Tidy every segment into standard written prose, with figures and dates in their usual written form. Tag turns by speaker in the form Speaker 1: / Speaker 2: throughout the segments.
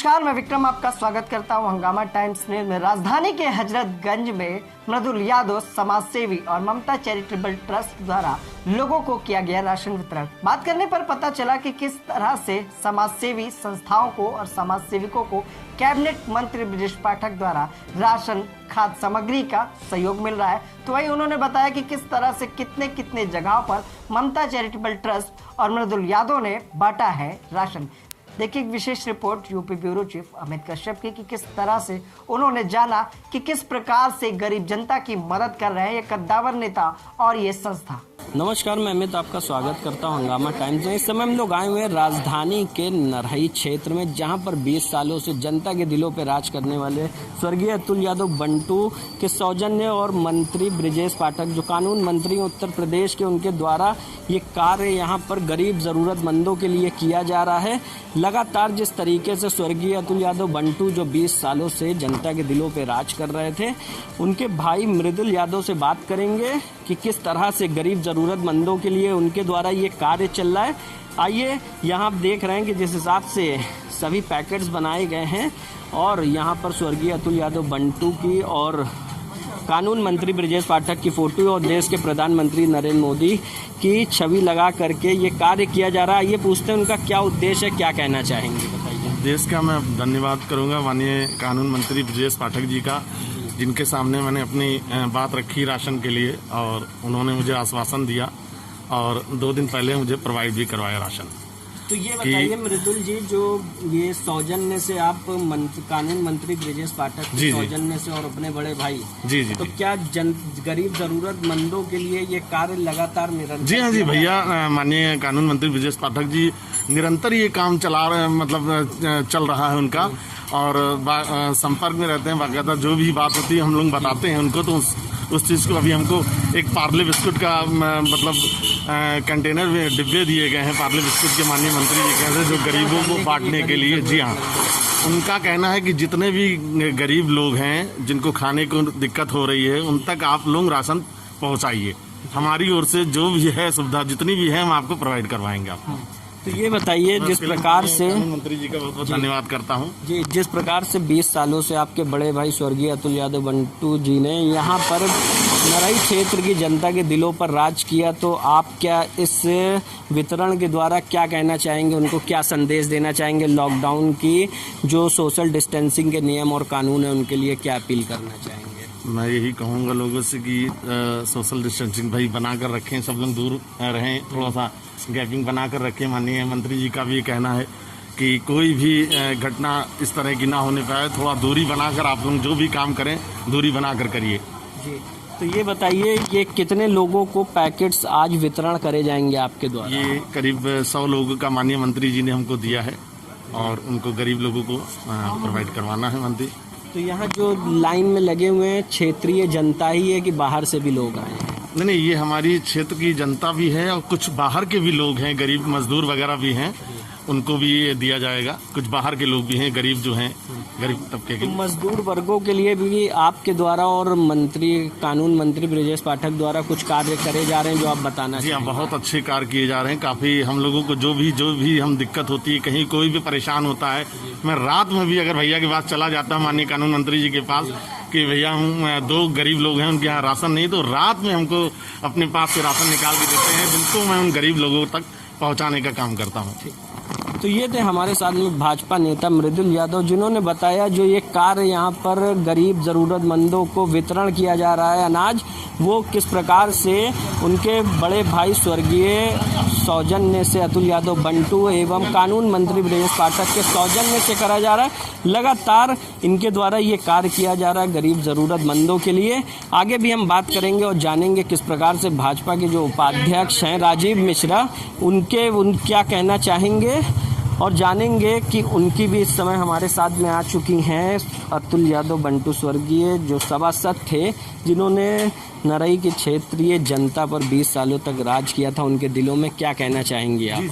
Speaker 1: नमस्कार, मैं विक्रम आपका स्वागत करता हूं हंगामा टाइम्स न्यूज में। राजधानी के हजरतगंज में मृदुल यादव समाजसेवी और ममता चैरिटेबल ट्रस्ट द्वारा लोगों को किया गया राशन वितरण। बात करने पर पता चला कि किस तरह से समाजसेवी संस्थाओं को और समाज सेविकों को कैबिनेट मंत्री ब्रजेश पाठक द्वारा राशन खाद्य सामग्री का सहयोग मिल रहा है। तो वही उन्होंने बताया कि किस तरह से कितने कितने जगहों पर ममता चैरिटेबल ट्रस्ट और मृदुल यादव ने बांटा है राशन। देखिए एक विशेष report UP bureau chief Amit Kashyap की कि किस तरह से उन्होंने जाना कि किस प्रकार से गरीब जनता की मदद कर रहे हैं ये कद्दावर नेता और ये संस्था।
Speaker 2: नमस्कार, मैं अमित आपका स्वागत करता हूं हंगामा टाइम्स में। इस समय हम लोग आए हुए हैं राजधानी के नरहई क्षेत्र में, जहां पर 20 सालों से जनता के दिलों पर राज करने वाले स्वर्गीय अतुल यादव बंटू के सौजन्य और मंत्री ब्रजेश पाठक जो कानून मंत्री उत्तर प्रदेश के, उनके द्वारा ये कार्य यहाँ पर गरीब जरूरतमंदों के लिए किया जा रहा है। लगातार जिस तरीके से स्वर्गीय अतुल यादव बंटू जो 20 सालों से जनता के दिलों पर राज कर रहे थे, उनके भाई मृदुल यादव से बात करेंगे कि किस तरह से गरीब जरूरतमंदों के लिए उनके द्वारा ये कार्य चल रहा है। आइए, यहाँ आप देख रहे हैं कि जिस हिसाब से सभी पैकेट्स बनाए गए हैं और यहाँ पर स्वर्गीय अतुल यादव बंटू की और कानून मंत्री ब्रजेश पाठक की फोटो और देश के प्रधानमंत्री नरेंद्र मोदी की छवि लगा करके ये कार्य किया जा रहा है। ये पूछते हैं उनका क्या उद्देश्य है, क्या कहना चाहेंगे, बताइए।
Speaker 3: देश का मैं धन्यवाद करूंगा माननीय कानून मंत्री ब्रजेश पाठक जी का, जिनके सामने मैंने अपनी बात रखी राशन के लिए और उन्होंने मुझे आश्वासन दिया और 2 दिन पहले मुझे प्रोवाइड भी करवाया राशन।
Speaker 2: तो ये बताइए मृदुल जी, जो ये सौजन्य से आप कानून मंत्री ब्रजेश पाठक के सौजन्य से और अपने बड़े भाई
Speaker 3: जी
Speaker 2: तो क्या गरीब जरूरतमंदों के लिए ये कार्य लगातार निरंतर?
Speaker 3: जी हाँ जी भैया, माननीय कानून मंत्री ब्रजेश पाठक जी निरंतर ये काम चला रहे, मतलब चल रहा है उनका, और संपर्क में रहते हैं। बाकायदा जो भी बात होती है हम लोग बताते हैं उनको, तो उस चीज़ को अभी हमको एक पार्ले बिस्कुट का मतलब कंटेनर में डिब्बे दिए गए हैं पार्ले बिस्कुट के, माननीय मंत्री जी कहते हैं, जो गरीबों को बांटने के लिए। जी हाँ, उनका कहना है कि जितने भी गरीब लोग हैं जिनको खाने को दिक्कत हो रही है, उन तक आप लोग राशन पहुँचाइए। हमारी ओर से जो भी है सुविधा जितनी भी है हम आपको प्रोवाइड करवाएंगे आपको।
Speaker 2: तो ये बताइए, जिस प्रकार से
Speaker 3: मंत्री जी का बहुत बहुत धन्यवाद करता हूँ
Speaker 2: जी, जिस प्रकार से 20 सालों से आपके बड़े भाई स्वर्गीय अतुल यादव बंटू जी ने यहाँ पर नरहई क्षेत्र की जनता के दिलों पर राज किया, तो आप क्या इस वितरण के द्वारा क्या कहना चाहेंगे, उनको क्या संदेश देना चाहेंगे? लॉकडाउन की जो सोशल डिस्टेंसिंग के नियम और कानून है उनके लिए क्या अपील करना चाहेंगे?
Speaker 3: मैं यही कहूँगा लोगों से कि सोशल डिस्टेंसिंग भाई बना कर रखें, सब लोग दूर रहें, थोड़ा सा गैपिंग बना कर रखें। माननीय मंत्री जी का भी कहना है कि कोई भी घटना इस तरह की ना होने पाए, थोड़ा दूरी बनाकर आप लोग जो भी काम करें दूरी बनाकर करिए।
Speaker 2: जी, तो ये बताइए, ये कितने लोगों को पैकेट्स आज वितरण करे जाएंगे आपके द्वारा?
Speaker 3: ये करीब 100 लोगों का माननीय मंत्री जी ने हमको दिया है और उनको गरीब लोगों को प्रोवाइड करवाना है मंत्री।
Speaker 2: तो यहाँ जो लाइन में लगे हुए हैं क्षेत्रीय जनता ही है कि बाहर से भी लोग आए हैं?
Speaker 3: नहीं, ये हमारी क्षेत्र की जनता भी है और कुछ बाहर के भी लोग हैं, गरीब मजदूर वगैरह भी हैं, उनको भी दिया जाएगा। कुछ बाहर के लोग भी हैं, गरीब जो हैं, गरीब तबके के।
Speaker 2: तो मजदूर वर्गों के लिए भी आपके द्वारा और कानून मंत्री ब्रजेश पाठक द्वारा कुछ कार्य करे जा रहे हैं जो आप बताना?
Speaker 3: जी हाँ, बहुत अच्छे कार्य किए जा रहे हैं। काफ़ी हम लोगों को जो भी हम दिक्कत होती है, कहीं कोई भी परेशान होता है, मैं रात में भी अगर भैया के पास चला जाता हूँ, माननीय कानून मंत्री जी के पास, कि भैया हम 2 गरीब लोग हैं, उनके यहाँ राशन नहीं, तो रात में हमको अपने पास से राशन निकाल के देते हैं, जिनको मैं उन गरीब लोगों तक पहुँचाने का काम करता हूँ।
Speaker 2: तो ये थे हमारे साथ में भाजपा नेता मृदुल यादव, जिन्होंने बताया जो ये कार्य यहाँ पर गरीब ज़रूरतमंदों को वितरण किया जा रहा है अनाज, वो किस प्रकार से उनके बड़े भाई स्वर्गीय सौजन्य से अतुल यादव बंटू एवं कानून मंत्री ब्रजेश पाठक के सौजन्य से करा जा रहा है। लगातार इनके द्वारा ये कार्य किया जा रहा है गरीब ज़रूरतमंदों के लिए। आगे भी हम बात करेंगे और जानेंगे किस प्रकार से भाजपा के जो उपाध्यक्ष हैं राजीव मिश्रा, उन क्या कहना चाहेंगे, और जानेंगे कि उनकी भी इस समय हमारे साथ में आ चुकी हैं अतुल यादव बंटू स्वर्गीय जो सभासद थे, जिन्होंने नरहई की क्षेत्रीय जनता पर 20 सालों तक राज किया था। उनके दिलों में क्या कहना चाहेंगे आप?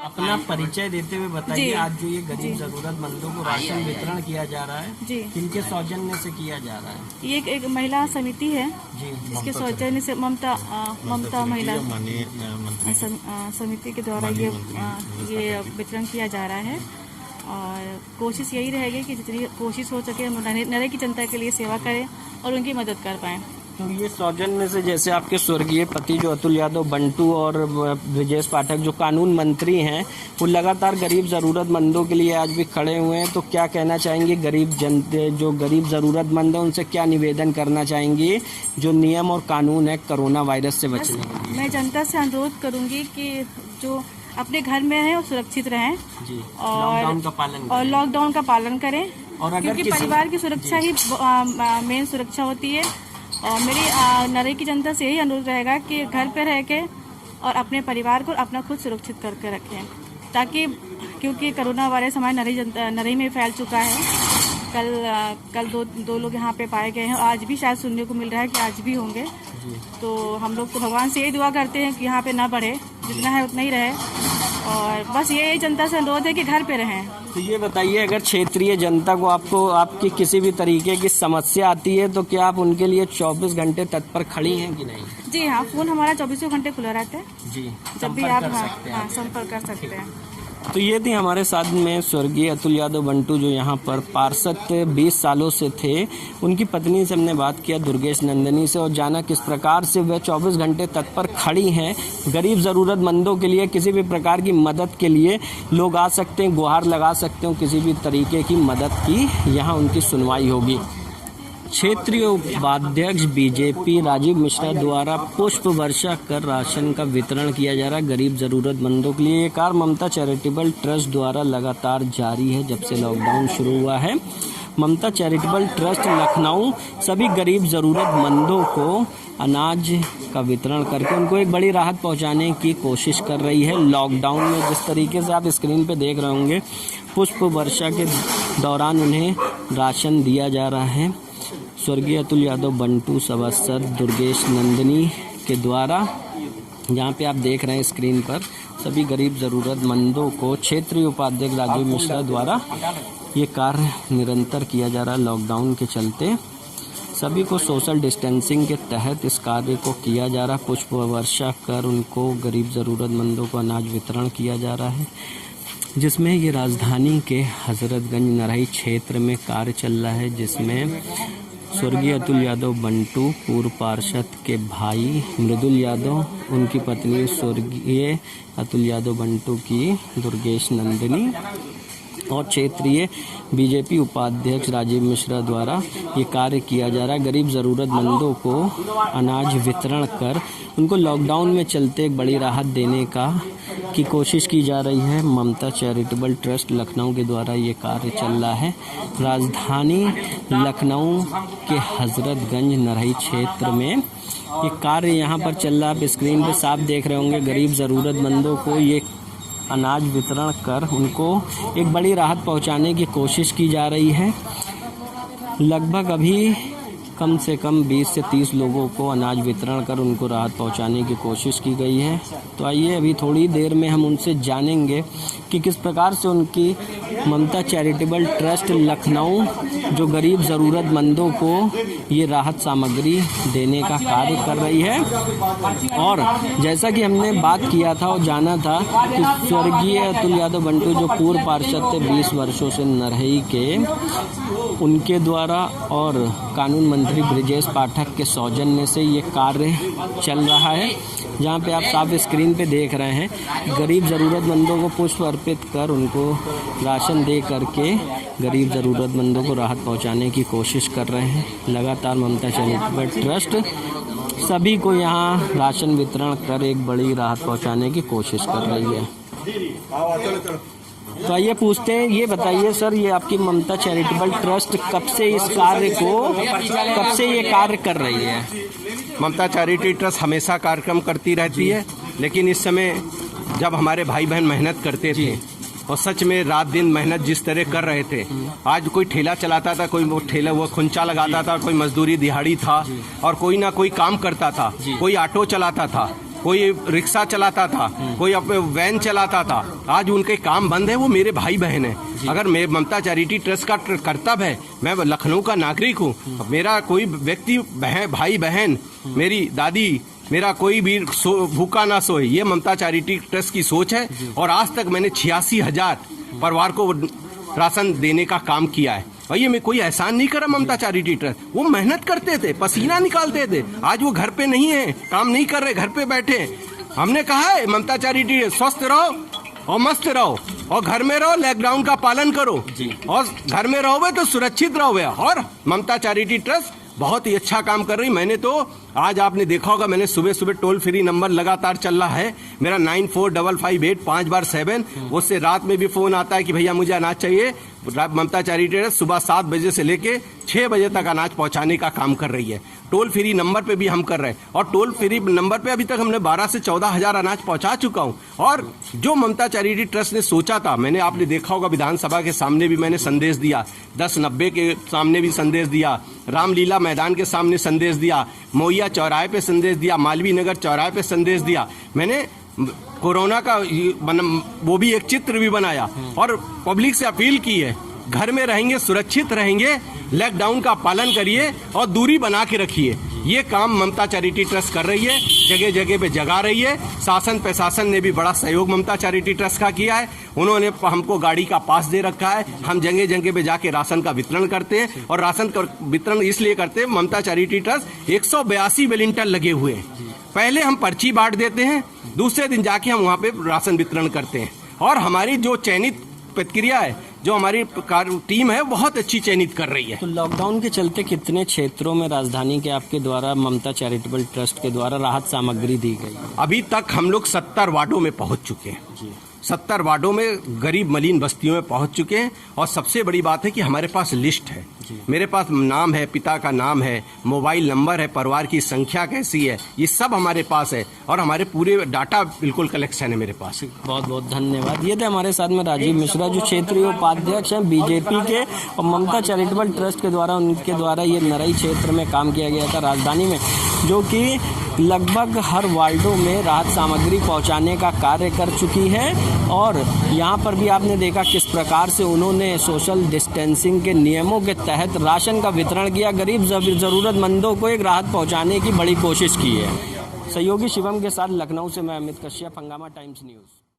Speaker 2: अपना परिचय देते हुए बताइए, आज जो ये गरीब जरूरतमंदों को राशन वितरण किया जा रहा है, किनके सौजन्य से किया जा रहा है?
Speaker 4: ये एक महिला समिति है इसके सौजन्य से ममता महिला समिति के द्वारा ये वितरण किया जा रहा है। और कोशिश यही रहेगी कि जितनी कोशिश हो सके हम नरे की जनता के लिए सेवा करें और उनकी मदद कर पाएँ।
Speaker 2: तो ये सौजन्य से जैसे आपके स्वर्गीय पति जो अतुल यादव बंटू और ब्रजेश पाठक जो कानून मंत्री हैं, वो लगातार गरीब ज़रूरतमंदों के लिए आज भी खड़े हुए हैं, तो क्या कहना चाहेंगे जो गरीब ज़रूरतमंद हैं उनसे क्या निवेदन करना चाहेंगे जो नियम और कानून है कोरोना वायरस से बचने के लिए?
Speaker 4: मैं जनता से अनुरोध करूंगी कि जो अपने घर में हैं और सुरक्षित रहें
Speaker 2: जी,
Speaker 4: और लॉकडाउन का पालन करें
Speaker 2: और अगर
Speaker 4: क्योंकि परिवार की सुरक्षा ही मेन सुरक्षा होती है। और मेरी नरे की जनता से यही अनुरोध रहेगा कि घर पे रह के और अपने परिवार को अपना खुद सुरक्षित करके रखें, ताकि क्योंकि कोरोना वायरस हमारे नरे में फैल चुका है। कल दो लोग यहाँ पे पाए गए हैं और आज भी शायद सुनने को मिल रहा है कि आज भी होंगे। तो हम लोग तो भगवान से यही दुआ करते हैं कि यहाँ पे ना बढ़े, जितना है उतना ही रहे। और बस ये जनता से अनुरोध है कि घर पे रहें।
Speaker 2: तो ये बताइए, अगर क्षेत्रीय जनता को आपकी किसी भी तरीके की समस्या आती है तो क्या आप उनके लिए 24 घंटे तत्पर खड़ी हैं कि नहीं?
Speaker 4: जी हाँ, फोन हमारा 24 घंटे खुला रहता है
Speaker 2: जी,
Speaker 4: जब भी आप संपर्क कर सकते हैं।
Speaker 2: तो ये थी हमारे साथ में स्वर्गीय अतुल यादव बंटू जो यहाँ पर पार्षद 20 सालों से थे। उनकी पत्नी से हमने बात किया दुर्गेश नंदनी से और जाना किस प्रकार से वह 24 घंटे तत्पर खड़ी हैं गरीब ज़रूरतमंदों के लिए। किसी भी प्रकार की मदद के लिए लोग आ सकते हैं, गुहार लगा सकते हो, किसी भी तरीके की मदद की यहाँ उनकी सुनवाई होगी। क्षेत्रीय उपाध्यक्ष बीजेपी राजीव मिश्रा द्वारा पुष्प वर्षा कर राशन का वितरण किया जा रहा है गरीब ज़रूरतमंदों के लिए। ये कार्य ममता चैरिटेबल ट्रस्ट द्वारा लगातार जारी है जब से लॉकडाउन शुरू हुआ है। ममता चैरिटेबल ट्रस्ट लखनऊ सभी गरीब ज़रूरतमंदों को अनाज का वितरण करके उनको एक बड़ी राहत पहुंचाने की कोशिश कर रही है। लॉकडाउन में जिस तरीके से आप स्क्रीन पे देख रहे होंगे, पुष्प वर्षा के दौरान उन्हें राशन दिया जा रहा है। स्वर्गीय अतुल यादव बंटू सभासद दुर्गेश नंदनी के द्वारा, जहाँ पे आप देख रहे हैं स्क्रीन पर, सभी गरीब ज़रूरतमंदों को क्षेत्रीय उपाध्यक्ष राजीव मिश्रा द्वारा ये कार्य निरंतर किया जा रहा है। लॉकडाउन के चलते सभी को सोशल डिस्टेंसिंग के तहत इस कार्य को किया जा रहा है। पुष्प वर्षा कर उनको गरीब ज़रूरतमंदों को अनाज वितरण किया जा रहा है, जिसमें ये राजधानी के हजरतगंज नरही क्षेत्र में कार्य चल रहा है, जिसमें स्वर्गीय अतुल यादव बंटू, पूर्व पार्षद के भाई मृदुल यादव, उनकी पत्नी स्वर्गीय अतुल यादव बंटू की दुर्गेश नंदिनी और क्षेत्रीय बीजेपी उपाध्यक्ष राजीव मिश्रा द्वारा ये कार्य किया जा रहा है। गरीब ज़रूरतमंदों को अनाज वितरण कर उनको लॉकडाउन में चलते एक बड़ी राहत देने की कोशिश की जा रही है। ममता चैरिटेबल ट्रस्ट लखनऊ के द्वारा ये कार्य चल रहा है। राजधानी लखनऊ के हजरतगंज नरही क्षेत्र में ये कार्य यहाँ पर चल रहा है। आप स्क्रीन पे साफ देख रहे होंगे, गरीब ज़रूरतमंदों को ये अनाज वितरण कर उनको एक बड़ी राहत पहुंचाने की कोशिश की जा रही है। लगभग अभी कम से कम 20 से 30 लोगों को अनाज वितरण कर उनको राहत पहुंचाने की कोशिश की गई है। तो आइए अभी थोड़ी देर में हम उनसे जानेंगे कि किस प्रकार से उनकी ममता चैरिटेबल ट्रस्ट लखनऊ जो गरीब ज़रूरतमंदों को ये राहत सामग्री देने का कार्य कर रही है। और जैसा कि हमने बात किया था और जाना था कि स्वर्गीय अतुल यादव बंटू जो पूर्व पार्षद थे 20 वर्षों से नरही के, उनके द्वारा और कानून मंत्री ब्रजेश पाठक के सौजन्य से ये कार्य चल रहा है, जहाँ पे आप साफ स्क्रीन पे देख रहे हैं गरीब ज़रूरतमंदों को पुष्प अर्पित कर उनको राशन दे करके गरीब ज़रूरतमंदों को राहत पहुंचाने की कोशिश कर रहे हैं। लगातार ममता चैरिटेबल ट्रस्ट सभी को यहाँ राशन वितरण कर एक बड़ी राहत पहुंचाने की कोशिश कर रही है। तो आइए पूछते हैं, ये बताइए सर, ये आपकी ममता चैरिटेबल ट्रस्ट कब से ये कार्य कर रही है?
Speaker 5: ममता चैरिटी ट्रस्ट हमेशा कार्यक्रम करती रहती है, लेकिन इस समय जब हमारे भाई बहन मेहनत करते थे और सच में रात दिन मेहनत जिस तरह कर रहे थे, आज कोई ठेला चलाता था, कोई वो खुंचा लगाता था, कोई मजदूरी दिहाड़ी था और कोई ना कोई काम करता था, कोई ऑटो चलाता था, कोई रिक्शा चलाता था, कोई अपने वैन चलाता था। आज उनके काम बंद है, वो मेरे भाई बहन है। अगर मैं ममता चैरिटी ट्रस्ट का कर्तव्य है, मैं लखनऊ का नागरिक हूँ, मेरा कोई व्यक्ति भाई बहन, मेरी दादी, मेरा कोई भी भूखा ना सोए, ये ममता चैरिटी ट्रस्ट की सोच है। और आज तक मैंने 86,000 परिवार को राशन देने का काम किया है। और ये मैं कोई एहसान नहीं करा ममता चैरिटी ट्रस्ट, वो मेहनत करते थे, पसीना निकालते थे। आज वो घर पे नहीं है, काम नहीं कर रहे, घर पे बैठे। हमने कहा है ममता चैरिटी स्वस्थ रहो और मस्त रहो और घर में रहो, लॉकडाउन का पालन करो और घर में रहोगे तो सुरक्षित रहोगे। और ममता चैरिटी ट्रस्ट बहुत ही अच्छा काम कर रही। मैंने तो आज आपने देखा होगा, मैंने सुबह सुबह टोल फ्री नंबर लगातार चल रहा है मेरा 945585 उससे रात में भी फोन आता है कि भैया मुझे अनाज चाहिए। ममता चैरिटी ट्रस्ट सुबह 7 बजे से लेके 6 बजे तक अनाज पहुंचाने का काम कर रही है। टोल फ्री नंबर पे भी हम कर रहे हैं और टोल फ्री नंबर पे अभी तक हमने 12 से 14 हजार अनाज पहुंचा चुका हूं। और जो ममता चैरिटी ट्रस्ट ने सोचा था, मैंने आपने देखा होगा विधानसभा के सामने भी मैंने संदेश दिया, 1090 के सामने भी संदेश दिया, रामलीला मैदान के सामने संदेश दिया, मोइया चौराहे पे संदेश दिया, मालवीय नगर चौराहे पे संदेश दिया। मैंने कोरोना का वो भी एक चित्र भी बनाया और पब्लिक से अपील की है, घर में रहेंगे, सुरक्षित रहेंगे, लॉकडाउन का पालन करिए और दूरी बना के रखिए। ये काम ममता चैरिटी ट्रस्ट कर रही है, जगह जगह पे जगा रही है। शासन प्रशासन ने भी बड़ा सहयोग ममता चैरिटी ट्रस्ट का किया है। उन्होंने हमको गाड़ी का पास दे रखा है, हम जगह जगह पे जाके राशन का वितरण करते हैं। और राशन का वितरण इसलिए करते हैं, ममता चैरिटी ट्रस्ट 182 वॉलंटियर लगे हुए हैं। पहले हम पर्ची बांट देते हैं, दूसरे दिन जाके हम वहाँ पे राशन वितरण करते हैं। और हमारी जो चयनित प्रतिक्रिया है, जो हमारी टीम है, बहुत अच्छी चयनित कर रही है।
Speaker 2: तो लॉकडाउन के चलते कितने क्षेत्रों में राजधानी के आपके द्वारा ममता चैरिटेबल ट्रस्ट के द्वारा राहत सामग्री दी गई?
Speaker 5: अभी तक हम लोग 70 वार्डों में पहुंच चुके हैं। 70 वार्डों में गरीब मलिन बस्तियों में पहुंच चुके हैं। और सबसे बड़ी बात है कि हमारे पास लिस्ट है, मेरे पास नाम है, पिता का नाम है, मोबाइल नंबर है, परिवार की संख्या कैसी है, ये सब हमारे पास है। और हमारे पूरे डाटा बिल्कुल कलेक्शन है मेरे पास।
Speaker 2: बहुत बहुत धन्यवाद। ये थे हमारे साथ में राजीव मिश्रा, जो क्षेत्रीय उपाध्यक्ष हैं बीजेपी के, और ममता चैरिटेबल ट्रस्ट के द्वारा उनके द्वारा ये नरई क्षेत्र में काम किया गया था राजधानी में, जो कि लगभग हर वार्डों में राहत सामग्री पहुंचाने का कार्य कर चुकी है। और यहाँ पर भी आपने देखा किस प्रकार से उन्होंने सोशल डिस्टेंसिंग के नियमों के तहत राशन का वितरण किया, गरीब ज़रूरतमंदों को एक राहत पहुंचाने की बड़ी कोशिश की है। सहयोगी शिवम के साथ लखनऊ से मैं अमित कश्यप, हंगामा टाइम्स न्यूज़।